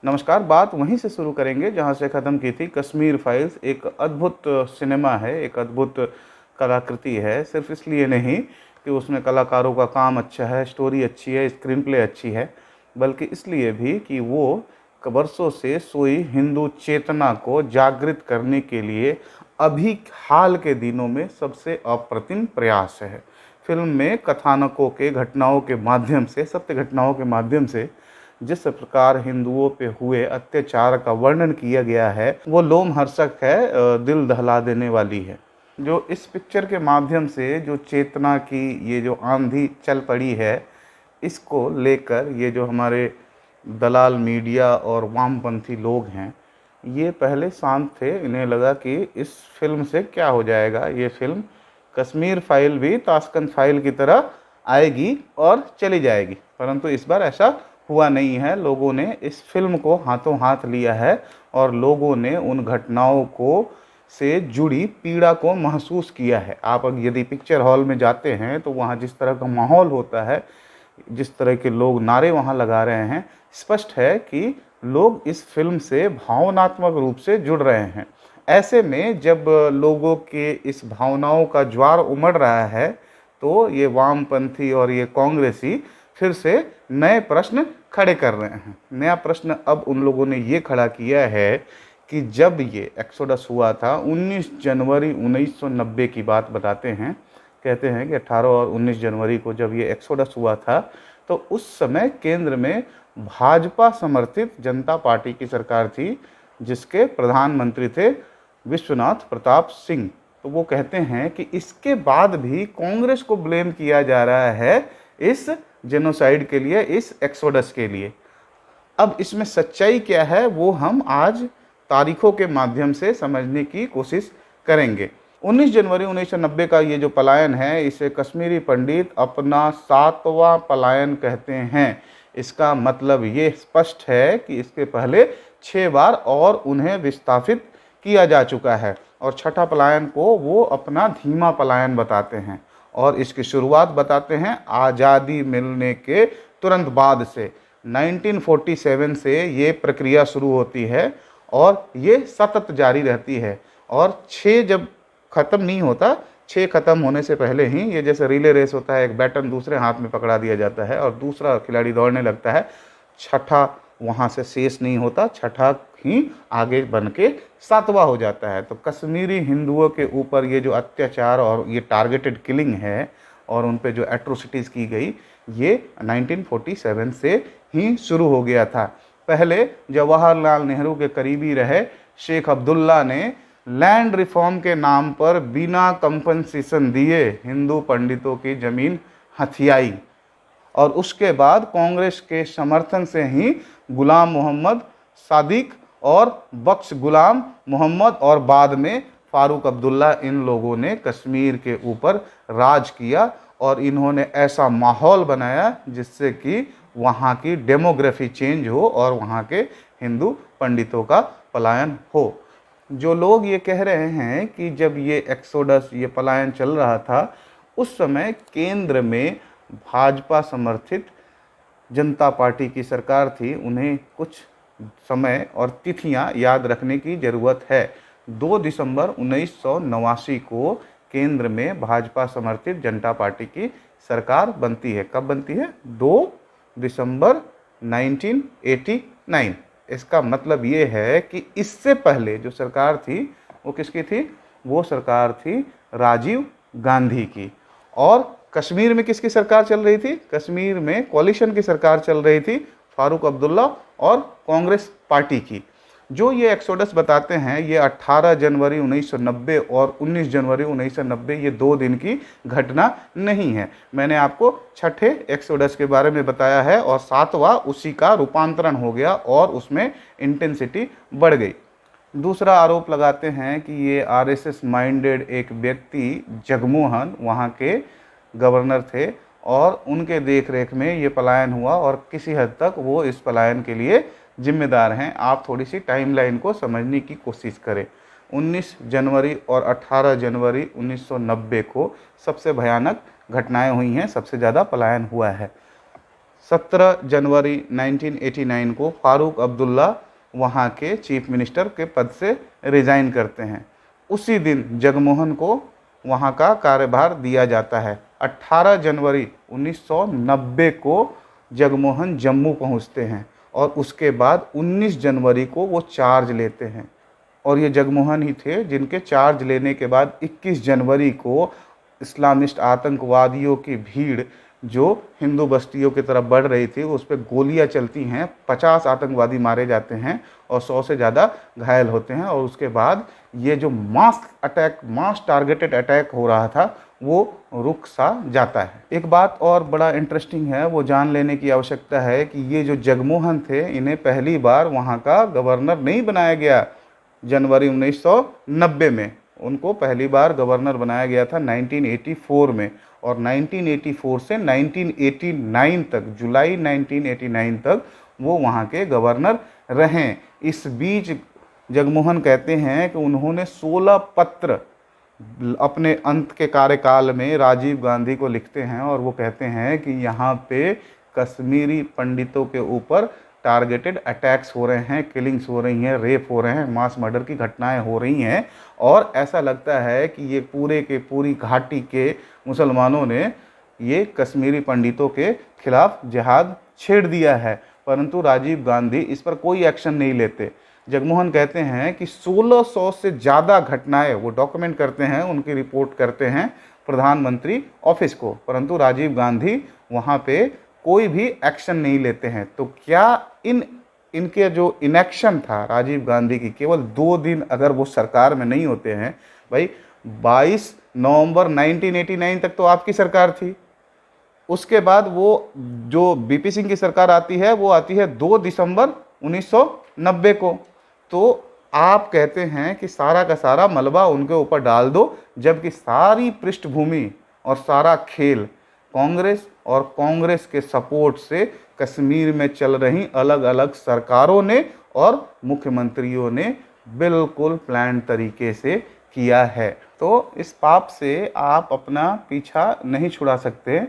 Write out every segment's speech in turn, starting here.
नमस्कार। बात वहीं से शुरू करेंगे जहाँ से ख़त्म की थी। कश्मीर फाइल्स एक अद्भुत सिनेमा है, एक अद्भुत कलाकृति है। सिर्फ इसलिए नहीं कि उसमें कलाकारों का काम अच्छा है, स्टोरी अच्छी है, स्क्रीन प्ले अच्छी है, बल्कि इसलिए भी कि वो बरसों से सोई हिंदू चेतना को जागृत करने के लिए अभी हाल के दिनों में सबसे अप्रतिम प्रयास है। फिल्म में कथानकों के घटनाओं के माध्यम से, सत्य घटनाओं के माध्यम से जिस प्रकार हिंदुओं पे हुए अत्याचार का वर्णन किया गया है, वो लोमहर्षक है, दिल दहला देने वाली है। जो इस पिक्चर के माध्यम से जो चेतना की ये जो आंधी चल पड़ी है, इसको लेकर ये जो हमारे दलाल मीडिया और वामपंथी लोग हैं, ये पहले शांत थे। इन्हें लगा कि इस फिल्म से क्या हो जाएगा, ये फिल्म कश्मीर फाइल भी ताशकंद फाइल की तरह आएगी और चली जाएगी। परंतु इस बार ऐसा हुआ नहीं है। लोगों ने इस फिल्म को हाथों हाथ लिया है और लोगों ने उन घटनाओं को से जुड़ी पीड़ा को महसूस किया है। आप अगर यदि पिक्चर हॉल में जाते हैं तो वहाँ जिस तरह का माहौल होता है, जिस तरह के लोग नारे वहाँ लगा रहे हैं, स्पष्ट है कि लोग इस फिल्म से भावनात्मक रूप से जुड़ रहे हैं। ऐसे में जब लोगों के इस भावनाओं का ज्वार उमड़ रहा है, तो ये वामपंथी और ये कांग्रेसी फिर से नए प्रश्न खड़े कर रहे हैं। नया प्रश्न अब उन लोगों ने ये खड़ा किया है कि जब ये एक्सोडस हुआ था 19 जनवरी 1990 की बात बताते हैं। कहते हैं कि 18 और 19 जनवरी को जब ये एक्सोडस हुआ था, तो उस समय केंद्र में भाजपा समर्थित जनता पार्टी की सरकार थी, जिसके प्रधानमंत्री थे विश्वनाथ प्रताप सिंह। तो वो कहते हैं कि इसके बाद भी कांग्रेस को ब्लेम किया जा रहा है इस जेनोसाइड के लिए, इस एक्सोडस के लिए। अब इसमें सच्चाई क्या है, वो हम आज तारीखों के माध्यम से समझने की कोशिश करेंगे। 19 जनवरी 1990 का ये जो पलायन है, इसे कश्मीरी पंडित अपना 7वां पलायन कहते हैं। इसका मतलब ये स्पष्ट है कि इसके पहले 6 बार और उन्हें विस्थापित किया जा चुका है, और छठा पलायन को वो अपना धीमा पलायन बताते हैं। और इसकी शुरुआत बताते हैं आज़ादी मिलने के तुरंत बाद से। 1947 से ये प्रक्रिया शुरू होती है और ये सतत जारी रहती है। और 6 जब ख़त्म नहीं होता, 6 ख़त्म होने से पहले ही ये जैसे रिले रेस होता है, एक बैटन दूसरे हाथ में पकड़ा दिया जाता है और दूसरा खिलाड़ी दौड़ने लगता है। छठा वहाँ से शेष नहीं होता, छठा ही आगे बन के 7वां हो जाता है। तो कश्मीरी हिंदुओं के ऊपर ये जो अत्याचार और ये टारगेटेड किलिंग है और उन पे जो एट्रोसिटीज़ की गई, ये 1947 से ही शुरू हो गया था। पहले जवाहरलाल नेहरू के करीबी रहे शेख अब्दुल्ला ने लैंड रिफॉर्म के नाम पर बिना कंपनसेशन दिए हिंदू पंडितों की ज़मीन हथियाई, और उसके बाद कांग्रेस के समर्थन से ही गुलाम मोहम्मद सादिक और बख्श गुलाम मोहम्मद और बाद में फारूक अब्दुल्ला, इन लोगों ने कश्मीर के ऊपर राज किया और इन्होंने ऐसा माहौल बनाया जिससे कि वहाँ की डेमोग्राफी चेंज हो और वहाँ के हिंदू पंडितों का पलायन हो। जो लोग ये कह रहे हैं कि जब ये एक्सोडस, ये पलायन चल रहा था, उस समय केंद्र में भाजपा समर्थित जनता पार्टी की सरकार थी, उन्हें कुछ समय और तिथियां याद रखने की ज़रूरत है। 2 दिसंबर 1989 को केंद्र में भाजपा समर्थित जनता पार्टी की सरकार बनती है। कब बनती है? 2 दिसंबर 1989। इसका मतलब ये है कि इससे पहले जो सरकार थी वो किसकी थी? वो सरकार थी राजीव गांधी की। और कश्मीर में किसकी सरकार चल रही थी? कश्मीर में कॉलिशन की सरकार चल रही थी, फारूक अब्दुल्ला और कांग्रेस पार्टी की। जो ये एक्सोडस बताते हैं, ये 18 जनवरी 1990 और 19 जनवरी 1990 ये 2 दिन की घटना नहीं है। मैंने आपको छठे एक्सोडस के बारे में बताया है और 7वां उसी का रूपांतरण हो गया और उसमें इंटेंसिटी बढ़ गई। दूसरा आरोप लगाते हैं कि ये आरएसएस माइंडेड एक व्यक्ति जगमोहन वहाँ के गवर्नर थे और उनके देख रेख में ये पलायन हुआ और किसी हद तक वो इस पलायन के लिए जिम्मेदार हैं। आप थोड़ी सी टाइमलाइन को समझने की कोशिश करें। 19 जनवरी और 18 जनवरी 1990 को सबसे भयानक घटनाएं हुई हैं, सबसे ज़्यादा पलायन हुआ है। 17 जनवरी 1989 को फारूक अब्दुल्ला वहाँ के चीफ मिनिस्टर के पद से रिज़ाइन करते हैं। उसी दिन जगमोहन को वहाँ का कार्यभार दिया जाता है। 18 जनवरी 1990 को जगमोहन जम्मू पहुँचते हैं और उसके बाद 19 जनवरी को वो चार्ज लेते हैं। और ये जगमोहन ही थे जिनके चार्ज लेने के बाद 21 जनवरी को इस्लामिस्ट आतंकवादियों की भीड़ जो हिंदू बस्तियों की तरफ बढ़ रही थी उस पर गोलियां चलती हैं, 50 आतंकवादी मारे जाते हैं और 100 से ज़्यादा घायल होते हैं। और उसके बाद ये जो मास टारगेटेड अटैक हो रहा था वो रुक सा जाता है। एक बात और बड़ा इंटरेस्टिंग है, वो जान लेने की आवश्यकता है कि ये जो जगमोहन थे इन्हें पहली बार वहाँ का गवर्नर नहीं बनाया गया। जनवरी 1990 में उनको पहली बार गवर्नर बनाया गया था 1984 में, और 1984 से 1989 तक, जुलाई 1989 तक वो वहाँ के गवर्नर रहें। इस बीच जगमोहन कहते हैं कि उन्होंने 16 पत्र अपने अंत के कार्यकाल में राजीव गांधी को लिखते हैं और वो कहते हैं कि यहाँ पे कश्मीरी पंडितों के ऊपर टारगेटेड अटैक्स हो रहे हैं, किलिंग्स हो रही हैं, रेप हो रहे हैं, मास मर्डर की घटनाएं हो रही हैं और ऐसा लगता है कि ये पूरे के पूरी घाटी के मुसलमानों ने ये कश्मीरी पंडितों के खिलाफ जिहाद छेड़ दिया है। परंतु राजीव गांधी इस पर कोई एक्शन नहीं लेते। जगमोहन कहते हैं कि 1600 से ज़्यादा घटनाएं वो डॉक्यूमेंट करते हैं, उनकी रिपोर्ट करते हैं प्रधानमंत्री ऑफिस को, परंतु राजीव गांधी वहाँ पे कोई भी एक्शन नहीं लेते हैं। तो क्या इनके जो इनएक्शन था राजीव गांधी की, केवल 2 दिन अगर वो सरकार में नहीं होते हैं, भाई 22 नवंबर 1989 तक तो आपकी सरकार थी, उसके बाद वो जो बीपी सिंह की सरकार आती है वो आती है 2 दिसंबर 1990 को। तो आप कहते हैं कि सारा का सारा मलबा उनके ऊपर डाल दो, जबकि सारी पृष्ठभूमि और सारा खेल कांग्रेस और कांग्रेस के सपोर्ट से कश्मीर में चल रही अलग अलग सरकारों ने और मुख्यमंत्रियों ने बिल्कुल प्लान तरीके से किया है। तो इस पाप से आप अपना पीछा नहीं छुड़ा सकते।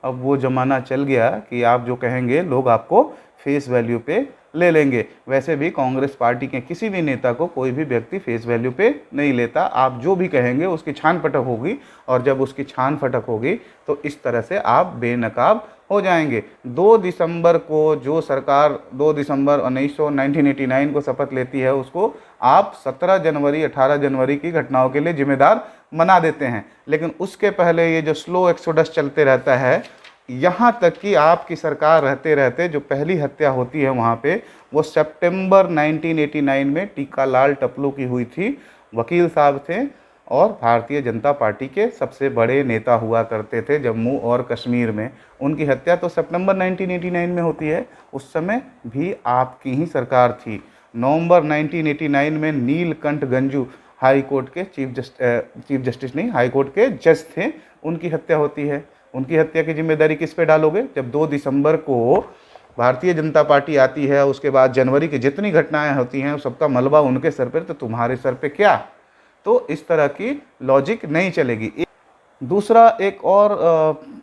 अब वो ज़माना चल गया कि आप जो कहेंगे लोग आपको फेस वैल्यू पे ले लेंगे। वैसे भी कांग्रेस पार्टी के किसी भी नेता को कोई भी व्यक्ति फेस वैल्यू पे नहीं लेता। आप जो भी कहेंगे उसकी छान फटक होगी, और जब उसकी छान फटक होगी तो इस तरह से आप बेनकाब हो जाएंगे। 2 दिसंबर को जो सरकार 2 दिसंबर 1989 को शपथ लेती है, उसको आप 17 जनवरी 18 जनवरी की घटनाओं के लिए जिम्मेदार बना देते हैं। लेकिन उसके पहले ये जो स्लो एक्सोडस चलते रहता है, यहाँ तक कि आपकी सरकार रहते रहते जो पहली हत्या होती है वहाँ पे, वो सितंबर 1989 में टीकालाल टपलू की हुई थी। वकील साहब थे और भारतीय जनता पार्टी के सबसे बड़े नेता हुआ करते थे जम्मू और कश्मीर में। उनकी हत्या तो सितंबर 1989 में होती है, उस समय भी आपकी ही सरकार थी। नवंबर 1989 में नीलकंठ गंजू हाई कोर्ट के चीफ जस्टिस नहीं, हाई कोर्ट के जज थे, उनकी हत्या होती है। उनकी हत्या की जिम्मेदारी किस पे डालोगे? जब 2 दिसंबर को भारतीय जनता पार्टी आती है, उसके बाद जनवरी की जितनी घटनाएं होती हैं सबका मलबा उनके सर पर, तो तुम्हारे सर पे क्या? तो इस तरह की लॉजिक नहीं चलेगी। दूसरा एक और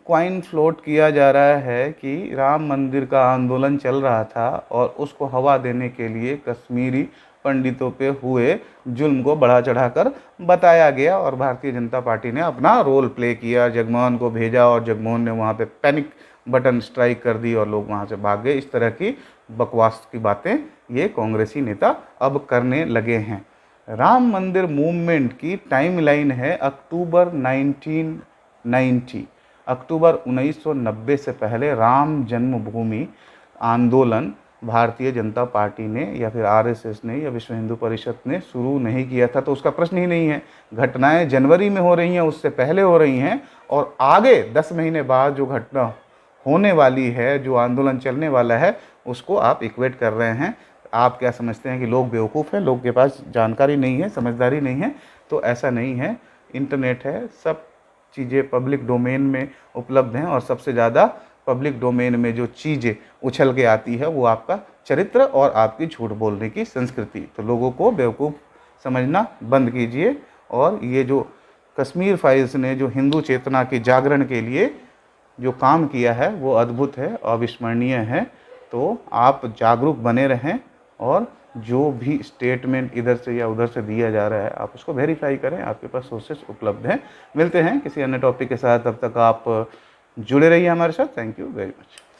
क्वाइन फ्लोट किया जा रहा है कि राम मंदिर का आंदोलन चल रहा था और उसको हवा देने के लिए कश्मीरी पंडितों पे हुए जुल्म को बढ़ा चढ़ाकर बताया गया और भारतीय जनता पार्टी ने अपना रोल प्ले किया, जगमोहन को भेजा और जगमोहन ने वहाँ पे पैनिक बटन स्ट्राइक कर दी और लोग वहाँ से भाग गए। इस तरह की बकवास की बातें ये कांग्रेसी नेता अब करने लगे हैं। राम मंदिर मूवमेंट की टाइमलाइन है अक्टूबर 1990। अक्टूबर 1990 से पहले राम जन्मभूमि आंदोलन भारतीय जनता पार्टी ने या फिर आरएसएस ने या विश्व हिंदू परिषद ने शुरू नहीं किया था, तो उसका प्रश्न ही नहीं है। घटनाएं जनवरी में हो रही हैं, उससे पहले हो रही हैं, और आगे 10 महीने बाद जो घटना होने वाली है, जो आंदोलन चलने वाला है, उसको आप इक्वेट कर रहे हैं। आप क्या समझते हैं कि लोग बेवकूफ़ हैं, लोग के पास जानकारी नहीं है, समझदारी नहीं है? तो ऐसा नहीं है। इंटरनेट है, सब चीज़ें पब्लिक डोमेन में उपलब्ध हैं, और सबसे ज़्यादा पब्लिक डोमेन में जो चीज़ें उछल के आती है वो आपका चरित्र और आपकी झूठ बोलने की संस्कृति। तो लोगों को बेवकूफ़ समझना बंद कीजिए। और ये जो कश्मीर फाइल्स ने जो हिंदू चेतना के जागरण के लिए जो काम किया है वो अद्भुत है, अविस्मरणीय है। तो आप जागरूक बने रहें और जो भी स्टेटमेंट इधर से या उधर से दिया जा रहा है आप उसको वेरीफाई करें, आपके पास सोर्सेस उपलब्ध हैं। मिलते हैं किसी अन्य टॉपिक के साथ, तब तक आप जुड़े रहिए हमारे साथ। Thank you very much.